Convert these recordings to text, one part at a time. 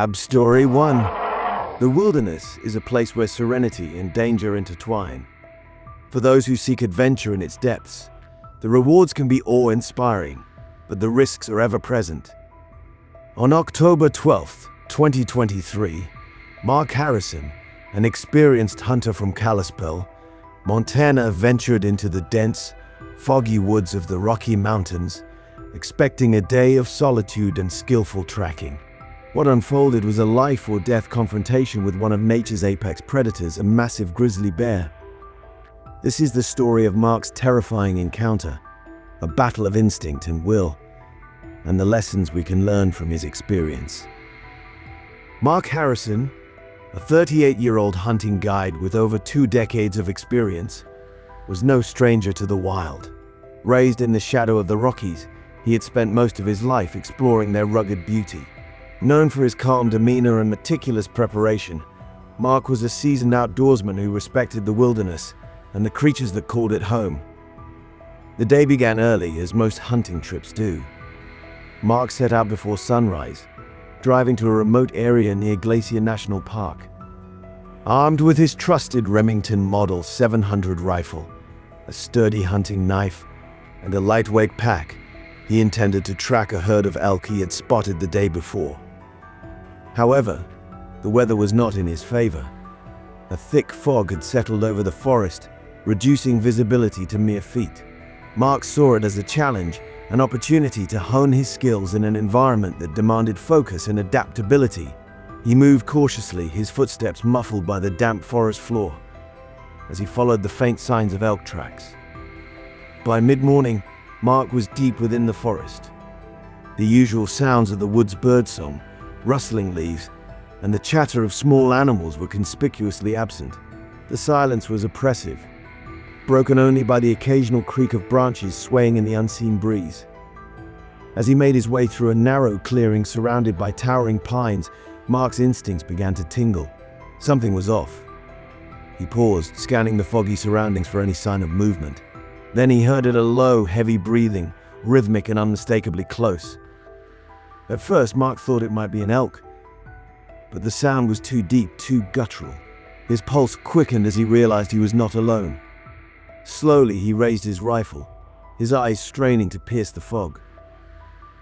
Ab Story 1. The wilderness is a place where serenity and danger intertwine. For those who seek adventure in its depths, the rewards can be awe-inspiring, but the risks are ever present. On October 12, 2023, Mark Harrison, an experienced hunter from Kalispell, Montana, ventured into the dense, foggy woods of the Rocky Mountains, expecting a day of solitude and skillful tracking. What unfolded was a life-or-death confrontation with one of nature's apex predators, a massive grizzly bear. This is the story of Mark's terrifying encounter, a battle of instinct and will, and the lessons we can learn from his experience. Mark Harrison, a 38-year-old hunting guide with over 2 decades of experience, was no stranger to the wild. Raised in the shadow of the Rockies, he had spent most of his life exploring their rugged beauty. Known for his calm demeanor and meticulous preparation, Mark was a seasoned outdoorsman who respected the wilderness and the creatures that called it home. The day began early, as most hunting trips do. Mark set out before sunrise, driving to a remote area near Glacier National Park. Armed with his trusted Remington Model 700 rifle, a sturdy hunting knife, and a lightweight pack, he intended to track a herd of elk he had spotted the day before. However, the weather was not in his favor. A thick fog had settled over the forest, reducing visibility to mere feet. Mark saw it as a challenge, an opportunity to hone his skills in an environment that demanded focus and adaptability. He moved cautiously, his footsteps muffled by the damp forest floor, as he followed the faint signs of elk tracks. By mid-morning, Mark was deep within the forest. The usual sounds of the woods' birdsong, rustling leaves, and the chatter of small animals were conspicuously absent. The silence was oppressive, broken only by the occasional creak of branches swaying in the unseen breeze. As he made his way through a narrow clearing surrounded by towering pines, Mark's instincts began to tingle. Something was off. He paused, scanning the foggy surroundings for any sign of movement. Then he heard a low, heavy breathing, rhythmic and unmistakably close. At first, Mark thought it might be an elk, but the sound was too deep, too guttural. His pulse quickened as he realized he was not alone. Slowly, he raised his rifle, his eyes straining to pierce the fog.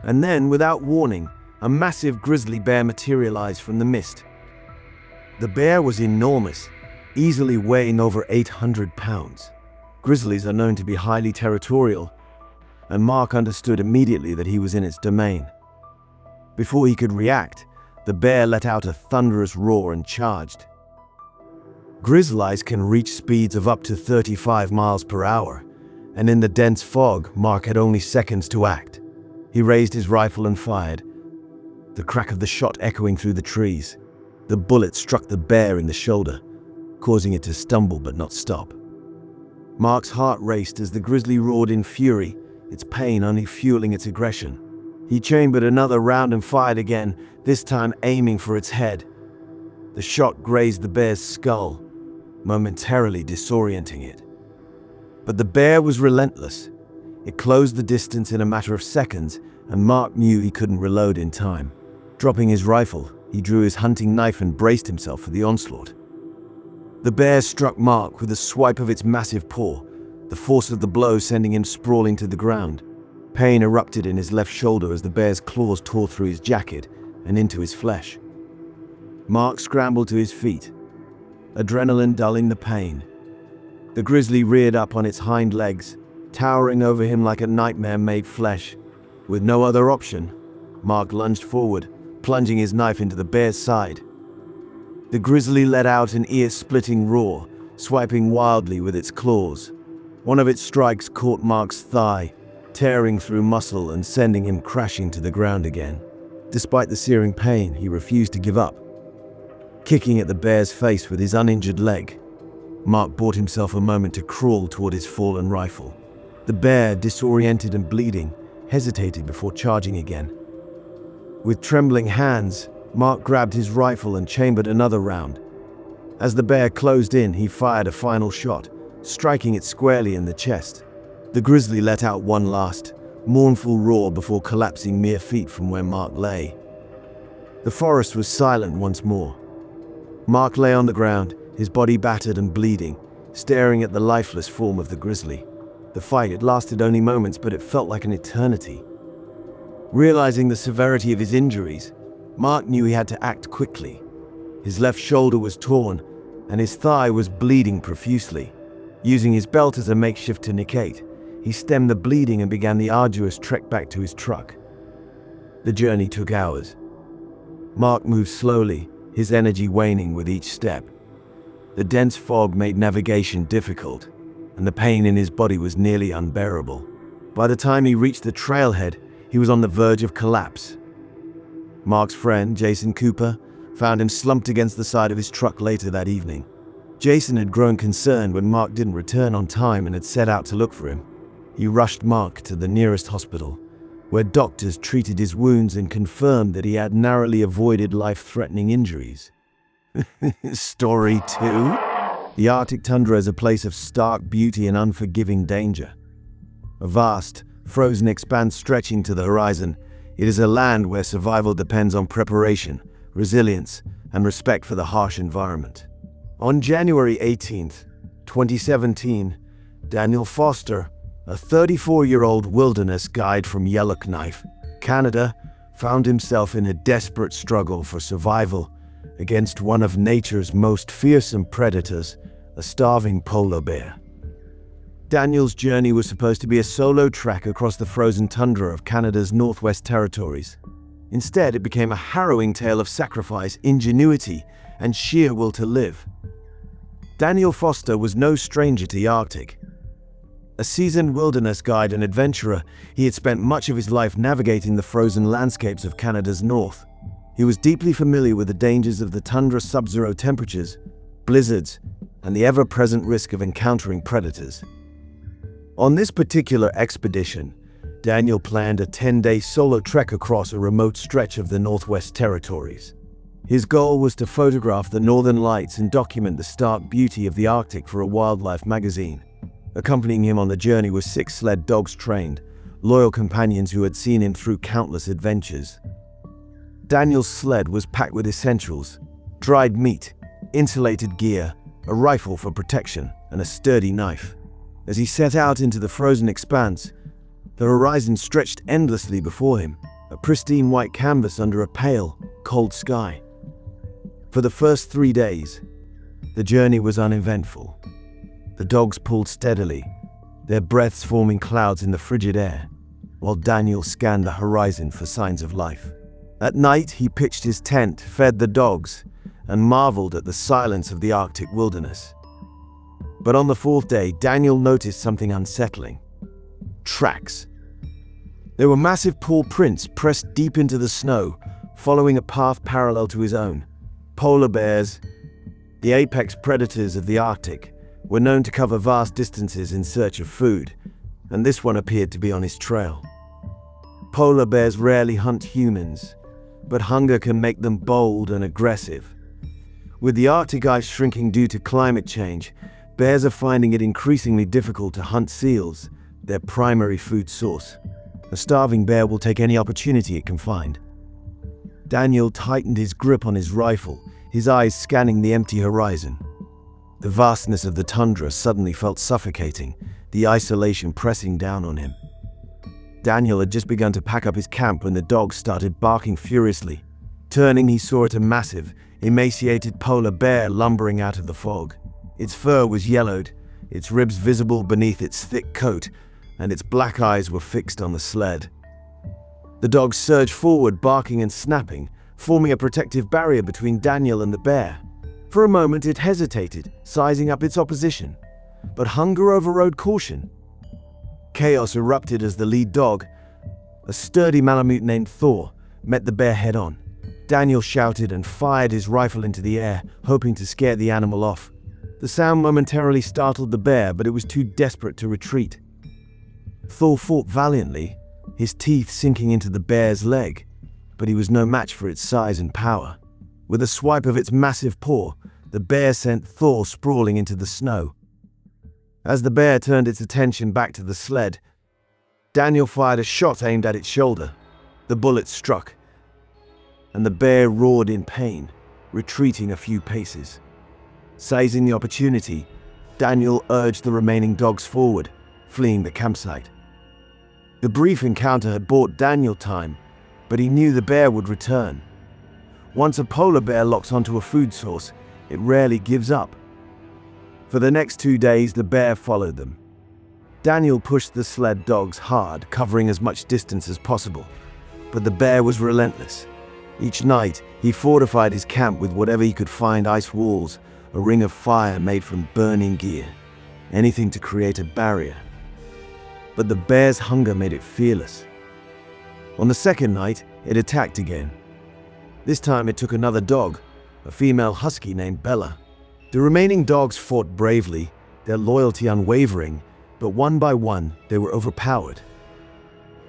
And then, without warning, a massive grizzly bear materialized from the mist. The bear was enormous, easily weighing over 800 pounds. Grizzlies are known to be highly territorial, and Mark understood immediately that he was in its domain. Before he could react, the bear let out a thunderous roar and charged. Grizzlies can reach speeds of up to 35 miles per hour, and in the dense fog, Mark had only seconds to act. He raised his rifle and fired, the crack of the shot echoing through the trees. The bullet struck the bear in the shoulder, causing it to stumble but not stop. Mark's heart raced as the grizzly roared in fury, its pain only fueling its aggression. He chambered another round and fired again, this time aiming for its head. The shot grazed the bear's skull, momentarily disorienting it. But the bear was relentless. It closed the distance in a matter of seconds, and Mark knew he couldn't reload in time. Dropping his rifle, he drew his hunting knife and braced himself for the onslaught. The bear struck Mark with a swipe of its massive paw, the force of the blow sending him sprawling to the ground. Pain erupted in his left shoulder as the bear's claws tore through his jacket and into his flesh. Mark scrambled to his feet, adrenaline dulling the pain. The grizzly reared up on its hind legs, towering over him like a nightmare made flesh. With no other option, Mark lunged forward, plunging his knife into the bear's side. The grizzly let out an ear-splitting roar, swiping wildly with its claws. One of its strikes caught Mark's thigh, tearing through muscle and sending him crashing to the ground again. Despite the searing pain, he refused to give up. Kicking at the bear's face with his uninjured leg, Mark bought himself a moment to crawl toward his fallen rifle. The bear, disoriented and bleeding, hesitated before charging again. With trembling hands, Mark grabbed his rifle and chambered another round. As the bear closed in, he fired a final shot, striking it squarely in the chest. The grizzly let out one last, mournful roar before collapsing mere feet from where Mark lay. The forest was silent once more. Mark lay on the ground, his body battered and bleeding, staring at the lifeless form of the grizzly. The fight had lasted only moments, but it felt like an eternity. Realizing the severity of his injuries, Mark knew he had to act quickly. His left shoulder was torn, and his thigh was bleeding profusely. Using his belt as a makeshift tourniquet, he stemmed the bleeding and began the arduous trek back to his truck. The journey took hours. Mark moved slowly, his energy waning with each step. The dense fog made navigation difficult, and the pain in his body was nearly unbearable. By the time he reached the trailhead, he was on the verge of collapse. Mark's friend, Jason Cooper, found him slumped against the side of his truck later that evening. Jason had grown concerned when Mark didn't return on time and had set out to look for him. He rushed Mark to the nearest hospital, where doctors treated his wounds and confirmed that he had narrowly avoided life-threatening injuries. Story 2? The Arctic tundra is a place of stark beauty and unforgiving danger. A vast, frozen expanse stretching to the horizon, it is a land where survival depends on preparation, resilience, and respect for the harsh environment. On January 18th, 2017, Daniel Foster, a 34-year-old wilderness guide from Yellowknife, Canada, found himself in a desperate struggle for survival against one of nature's most fearsome predators, a starving polar bear. Daniel's journey was supposed to be a solo trek across the frozen tundra of Canada's Northwest Territories. Instead, it became a harrowing tale of sacrifice, ingenuity, and sheer will to live. Daniel Foster was no stranger to the Arctic. A seasoned wilderness guide and adventurer, he had spent much of his life navigating the frozen landscapes of Canada's north. He was deeply familiar with the dangers of the tundra's sub-zero temperatures, blizzards, and the ever-present risk of encountering predators. On this particular expedition, Daniel planned a 10-day solo trek across a remote stretch of the Northwest Territories. His goal was to photograph the northern lights and document the stark beauty of the Arctic for a wildlife magazine. Accompanying him on the journey were 6 sled dogs trained, loyal companions who had seen him through countless adventures. Daniel's sled was packed with essentials: dried meat, insulated gear, a rifle for protection, and a sturdy knife. As he set out into the frozen expanse, the horizon stretched endlessly before him, a pristine white canvas under a pale, cold sky. For the first 3 days, the journey was uneventful. The dogs pulled steadily, their breaths forming clouds in the frigid air, while Daniel scanned the horizon for signs of life. At night, he pitched his tent, fed the dogs, and marveled at the silence of the Arctic wilderness. But on the 4th day, Daniel noticed something unsettling. Tracks. There were massive paw prints pressed deep into the snow, following a path parallel to his own. Polar bears, the apex predators of the Arctic, were known to cover vast distances in search of food, and this one appeared to be on his trail. Polar bears rarely hunt humans, but hunger can make them bold and aggressive. With the Arctic ice shrinking due to climate change, bears are finding it increasingly difficult to hunt seals, their primary food source. A starving bear will take any opportunity it can find. Daniel tightened his grip on his rifle, his eyes scanning the empty horizon. The vastness of the tundra suddenly felt suffocating, the isolation pressing down on him. Daniel had just begun to pack up his camp when the dogs started barking furiously. Turning, he saw a massive, emaciated polar bear lumbering out of the fog. Its fur was yellowed, its ribs visible beneath its thick coat, and its black eyes were fixed on the sled. The dogs surged forward, barking and snapping, forming a protective barrier between Daniel and the bear. For a moment it hesitated, sizing up its opposition, but hunger overrode caution. Chaos erupted as the lead dog, a sturdy Malamute named Thor, met the bear head-on. Daniel shouted and fired his rifle into the air, hoping to scare the animal off. The sound momentarily startled the bear, but it was too desperate to retreat. Thor fought valiantly, his teeth sinking into the bear's leg, but he was no match for its size and power. With a swipe of its massive paw, the bear sent Thor sprawling into the snow. As the bear turned its attention back to the sled, Daniel fired a shot aimed at its shoulder. The bullet struck, and the bear roared in pain, retreating a few paces. Seizing the opportunity, Daniel urged the remaining dogs forward, fleeing the campsite. The brief encounter had bought Daniel time, but he knew the bear would return. Once a polar bear locks onto a food source, it rarely gives up. For the next 2 days, the bear followed them. Daniel pushed the sled dogs hard, covering as much distance as possible. But the bear was relentless. Each night, he fortified his camp with whatever he could find: ice walls, a ring of fire made from burning gear, anything to create a barrier. But the bear's hunger made it fearless. On the second night, it attacked again. This time it took another dog, a female husky named Bella. The remaining dogs fought bravely, their loyalty unwavering, but one by one they were overpowered.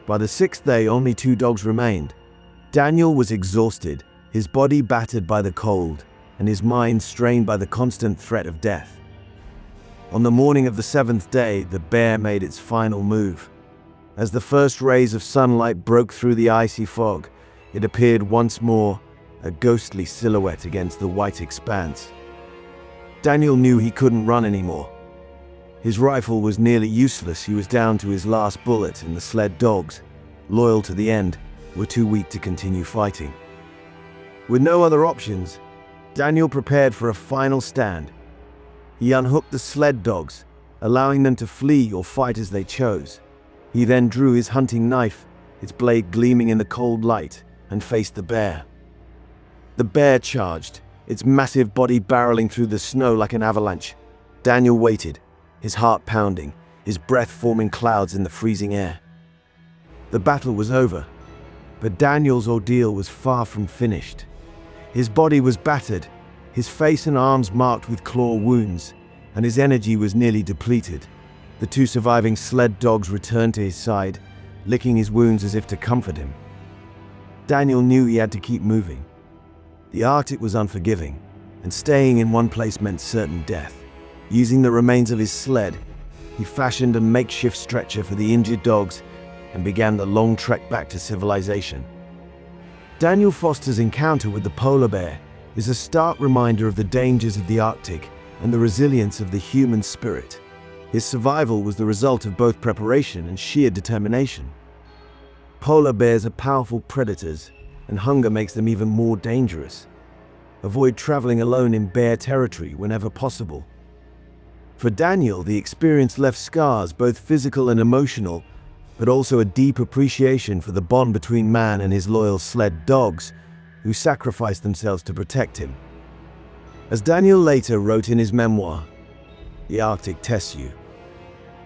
By the 6th day, only 2 dogs remained. Daniel was exhausted, his body battered by the cold, and his mind strained by the constant threat of death. On the morning of the 7th day, the bear made its final move. As the first rays of sunlight broke through the icy fog, it appeared once more, a ghostly silhouette against the white expanse. Daniel knew he couldn't run anymore. His rifle was nearly useless. He was down to his last bullet, and the sled dogs, loyal to the end, were too weak to continue fighting. With no other options, Daniel prepared for a final stand. He unhooked the sled dogs, allowing them to flee or fight as they chose. He then drew his hunting knife, its blade gleaming in the cold light, and faced the bear. The bear charged, its massive body barreling through the snow like an avalanche. Daniel waited, his heart pounding, his breath forming clouds in the freezing air. The battle was over, but Daniel's ordeal was far from finished. His body was battered, his face and arms marked with claw wounds, and his energy was nearly depleted. The 2 surviving sled dogs returned to his side, licking his wounds as if to comfort him. Daniel knew he had to keep moving. The Arctic was unforgiving, and staying in one place meant certain death. Using the remains of his sled, he fashioned a makeshift stretcher for the injured dogs and began the long trek back to civilization. Daniel Foster's encounter with the polar bear is a stark reminder of the dangers of the Arctic and the resilience of the human spirit. His survival was the result of both preparation and sheer determination. Polar bears are powerful predators, and hunger makes them even more dangerous. Avoid traveling alone in bear territory whenever possible. For Daniel, the experience left scars, both physical and emotional, but also a deep appreciation for the bond between man and his loyal sled dogs, who sacrificed themselves to protect him. As Daniel later wrote in his memoir, "The Arctic tests you.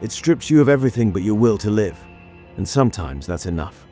It strips you of everything but your will to live, and sometimes that's enough."